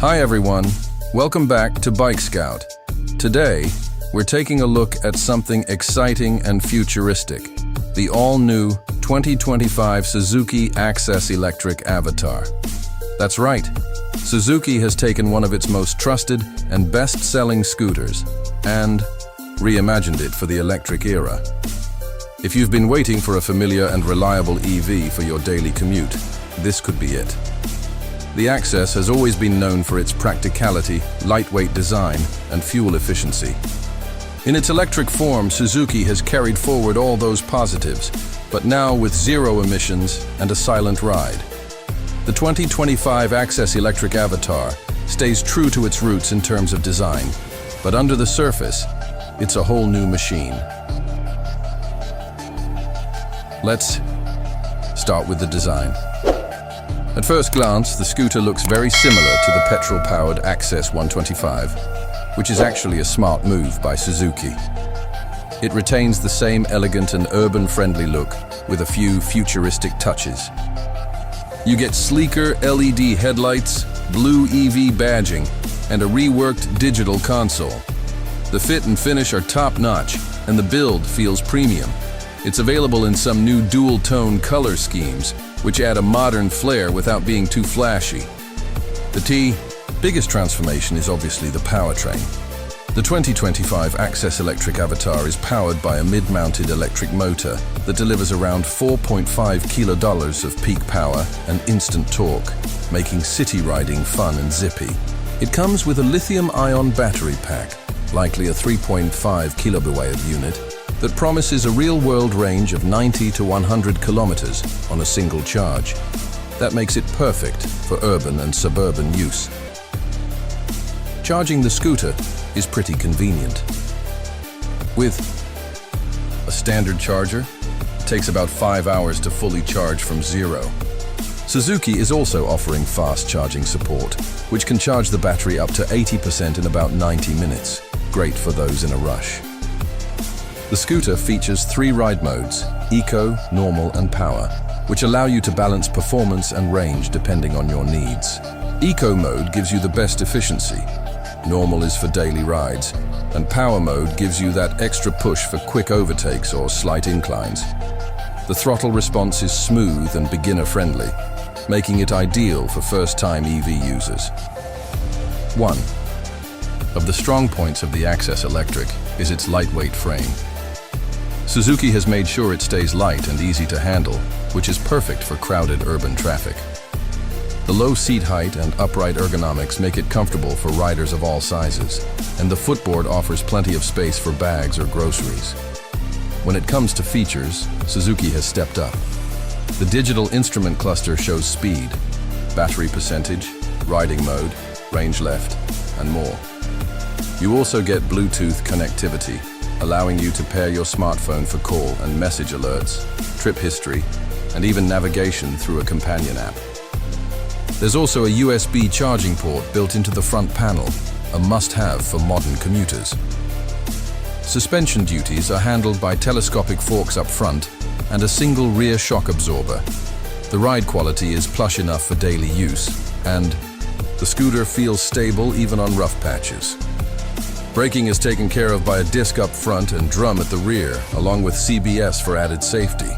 Hi everyone, welcome back to Bike Scout. Today, we're taking a look at something exciting and futuristic, the all-new 2025 Suzuki Access Electric Avatar. That's right, Suzuki has taken one of its most trusted and best-selling scooters and reimagined it for the electric era. If you've been waiting for a familiar and reliable EV for your daily commute, this could be it. The Access has always been known for its practicality, lightweight design, and fuel efficiency. In its electric form, Suzuki has carried forward all those positives, but now with zero emissions and a silent ride. The 2025 Access Electric Avatar stays true to its roots in terms of design, but under the surface, it's a whole new machine. Let's start with the design. At first glance, the scooter looks very similar to the petrol-powered Access 125, which is actually a smart move by Suzuki. It retains the same elegant and urban-friendly look with a few futuristic touches. You get sleeker LED headlights, blue EV badging, and a reworked digital console. The fit and finish are top-notch, and the build feels premium. It's available in some new dual-tone color schemes, which add a modern flair without being too flashy. The biggest transformation is obviously the powertrain. The 2025 Access Electric Avatar is powered by a mid-mounted electric motor that delivers around 4.5 kilodolars of peak power and instant torque, making city riding fun and zippy. It comes with a lithium-ion battery pack, likely a 3.5 kilowatt unit, that promises a real-world range of 90 to 100 kilometers on a single charge. That makes it perfect for urban and suburban use. Charging the scooter is pretty convenient. With a standard charger, it takes about 5 hours to fully charge from zero. Suzuki is also offering fast charging support, which can charge the battery up to 80% in about 90 minutes. Great for those in a rush. The scooter features 3 ride modes, Eco, Normal, and Power, which allow you to balance performance and range depending on your needs. Eco mode gives you the best efficiency. Normal is for daily rides, and Power mode gives you that extra push for quick overtakes or slight inclines. The throttle response is smooth and beginner-friendly, making it ideal for first-time EV users. One of the strong points of the Access Electric is its lightweight frame. Suzuki has made sure it stays light and easy to handle, which is perfect for crowded urban traffic. The low seat height and upright ergonomics make it comfortable for riders of all sizes, and the footboard offers plenty of space for bags or groceries. When it comes to features, Suzuki has stepped up. The digital instrument cluster shows speed, battery percentage, riding mode, range left, and more. You also get Bluetooth connectivity, allowing you to pair your smartphone for call and message alerts, trip history, and even navigation through a companion app. There's also a USB charging port built into the front panel, a must-have for modern commuters. Suspension duties are handled by telescopic forks up front and a single rear shock absorber. The ride quality is plush enough for daily use, and the scooter feels stable even on rough patches. Braking is taken care of by a disc up front and drum at the rear, along with CBS for added safety.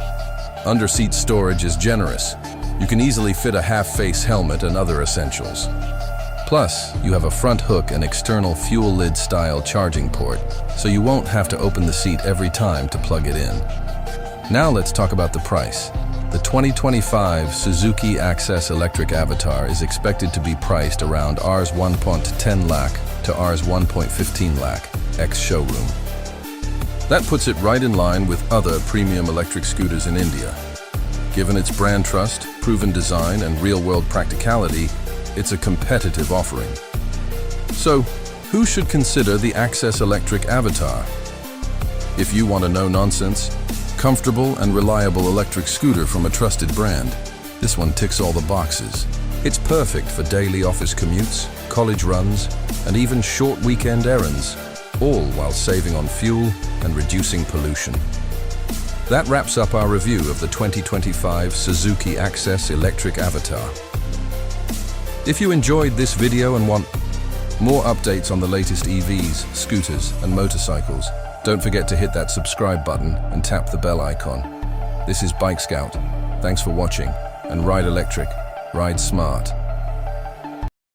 Under-seat storage is generous. You can easily fit a half-face helmet and other essentials. Plus, you have a front hook and external fuel lid-style charging port, so you won't have to open the seat every time to plug it in. Now let's talk about the price. The 2025 Suzuki Access Electric Avatar is expected to be priced around Rs 1.10 lakh to Rs 1.15 lakh, ex-showroom. That puts it right in line with other premium electric scooters in India. Given its brand trust, proven design, and real-world practicality, it's a competitive offering. So, who should consider the Access Electric Avatar? If you want a no-nonsense, comfortable and reliable electric scooter from a trusted brand, this one ticks all the boxes. It's perfect for daily office commutes, college runs, and even short weekend errands, all while saving on fuel and reducing pollution. That wraps up our review of the 2025 Suzuki Access Electric Avatar. If you enjoyed this video and want more updates on the latest EVs, scooters, and motorcycles, don't forget to hit that subscribe button and tap the bell icon. This is Bike Scout. Thanks for watching, and ride electric, ride smart.